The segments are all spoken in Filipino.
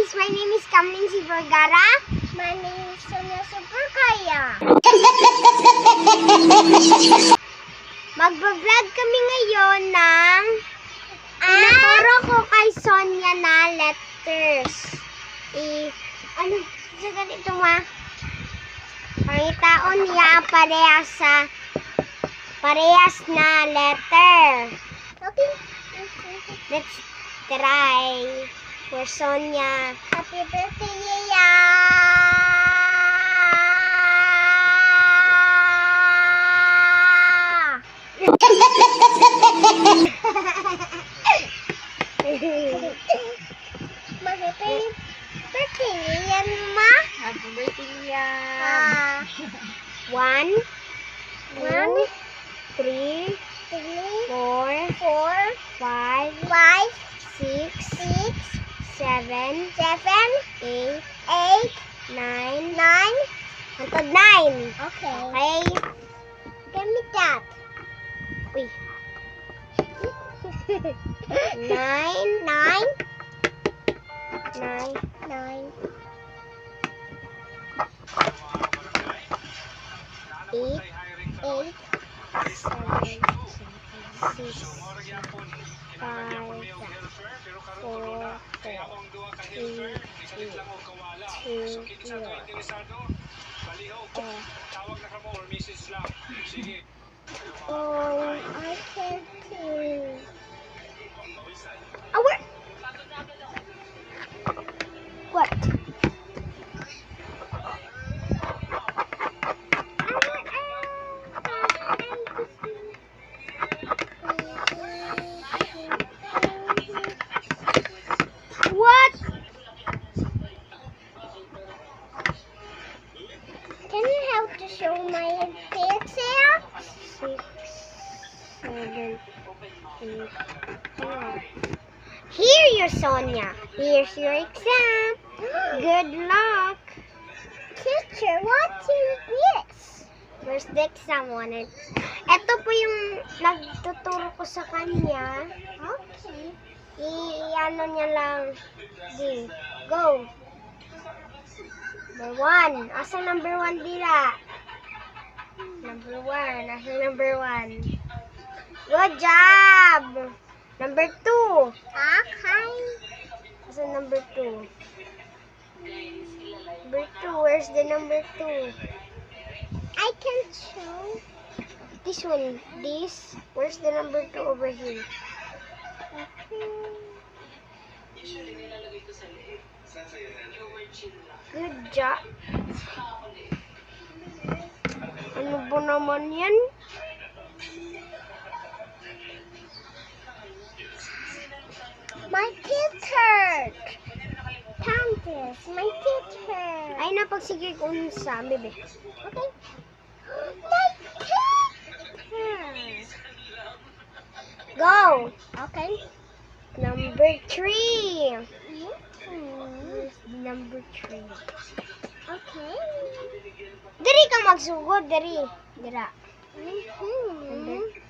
guys, my name is Kamlin C. Vergara. My name is Sonia Superkaya. Magbablog kami ngayon ng tinuturo ko kay Sonia na letters. Ano sa ganito ma? Pangitaon niya parehas na letter. Okay. Let's try for Sonia. Happy birthday, Yaya! Happy birthday, yan ma? Happy birthday, yan. 1, 2, 3, 4, 5, 6, 7, 8, 9. Hantod 9. Okay. Give me that. Uy. 9. 8, 7, 6, 5, 4, 3, 2, 1. Oh, I can't hear. Oh, where? What? What? Can you help to show my picture? 6, 7, 8, 9. Here, your Sonia. Here's your exam. Good luck. Teacher, what is this? Where's the exam on it? Ito po yung nagtuturo ko sa kanya. Okay. I-ano niya lang. Sige. Go. Number 1. Asa number 1 dila? Number 1. Asa number 1? Good job! Number 2. Okay. Asa number 2? Number 2. Where's the number 2? I can't show. This one. This. Where's the number 2 over here? Good job. Ano ba naman yan? My teeth hurt. Countess, my teeth hurt. Ay, napagsigil ko sa bebe. Okay. My teeth hurt. Go. Okay. Number 3. Number 3. Okay. Diri ka magsugod, diri. Dira.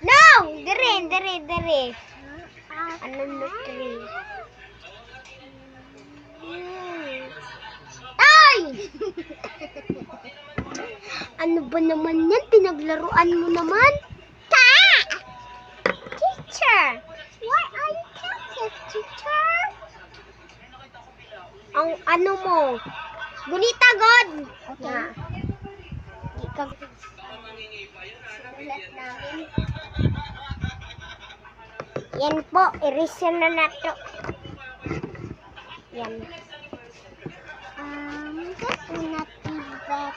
No! Diri. Number 3. Ay! Ano ba naman yan? Pinaglaruan mo naman? Teacher! Why are you captive, teacher? Ang ano mo? Gunita, God! Okay. Sulat namin. Yan po, erase na nato. Yan. That's not even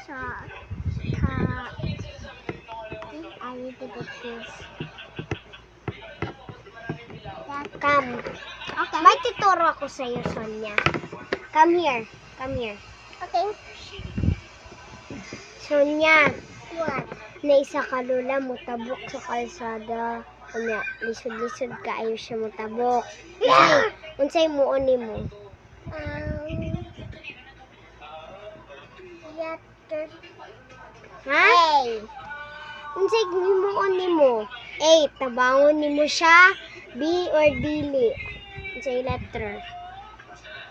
so I need to do this. Come. Okay. May tuturo ako sa iyo, Sonia. Come here. Okay. Sonia. What? Na isa ka lula mo tabok sa kalsada. Kanya, lisod-lisod ka ayo siya mo tabok. Unsay mo oni mo? Ha? Hey. Unsay mo oni mo? A. Tabangon ni mo siya. B or dili. Unsay letter?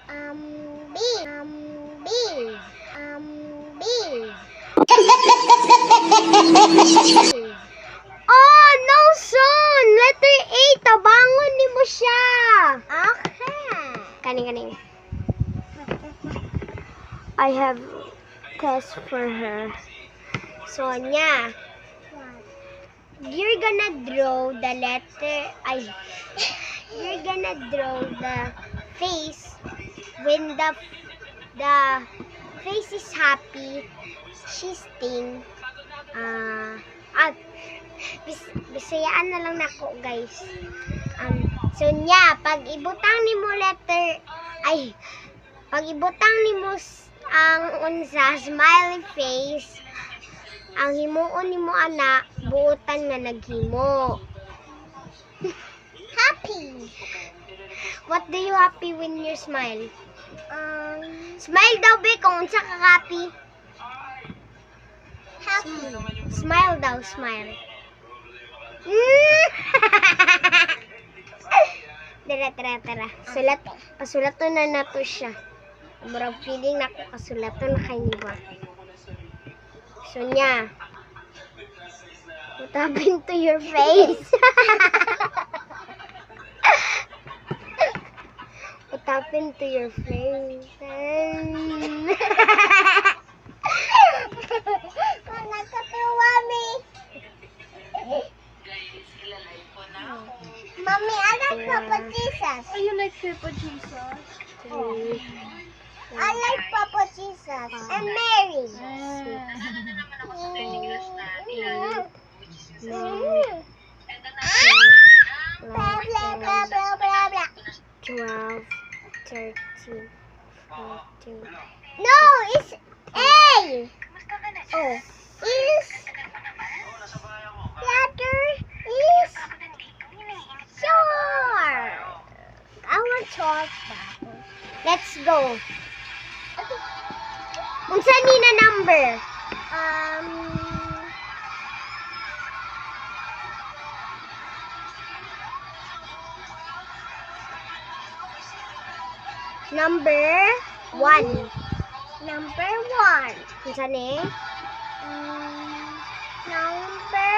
B. B. B. Oh, no, son! Letter A, tabangon ni mo siya. Okay. Kaning. I have test for her. Sonia, you're gonna draw the letter, you're gonna draw the face when the face is happy, she's sting. Bisayaan na lang nako, guys. Sonia, pag ibutang nimo letter, pag ibutang nimo ang unsa smiley face, ang himuon nimo ana buotan nga naghimo. Happy. What do you happy when you smile? Smile daw be kung unsa ka happy. Happy. Smile daw, smile. Tara. Pasulaton na nato siya. Murag feeling na ako kasulaton na kay niba. Sonia, what happened to your face? What happened to your face? Nakatuwa, mi. Mommy, I like Papa Jesus. Oh, you like Papa Jesus? I like Papa Jesus and Mary. Blah, blah, blah, blah, blah, blah. 12, 13, 14. No, it's A. Oh, is letter is sure. I want chalk. Let's go. Unsa ni na number? Number 1. Number 1. Unsa ni? Number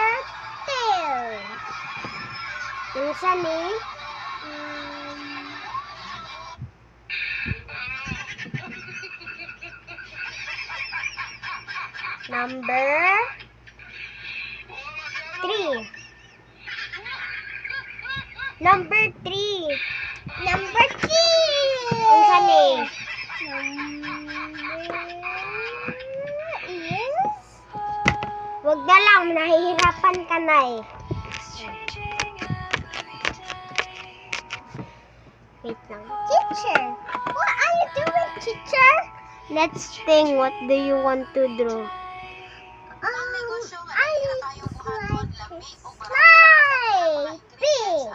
2. Unsa ni? Number 3. Number 3. Number 3. Unsa ni? Is? Wag na lang, nahihirapan ka na eh. Wait lang. Teacher, what are you doing, teacher? Let's think, what do you want to draw? I like slide. Big.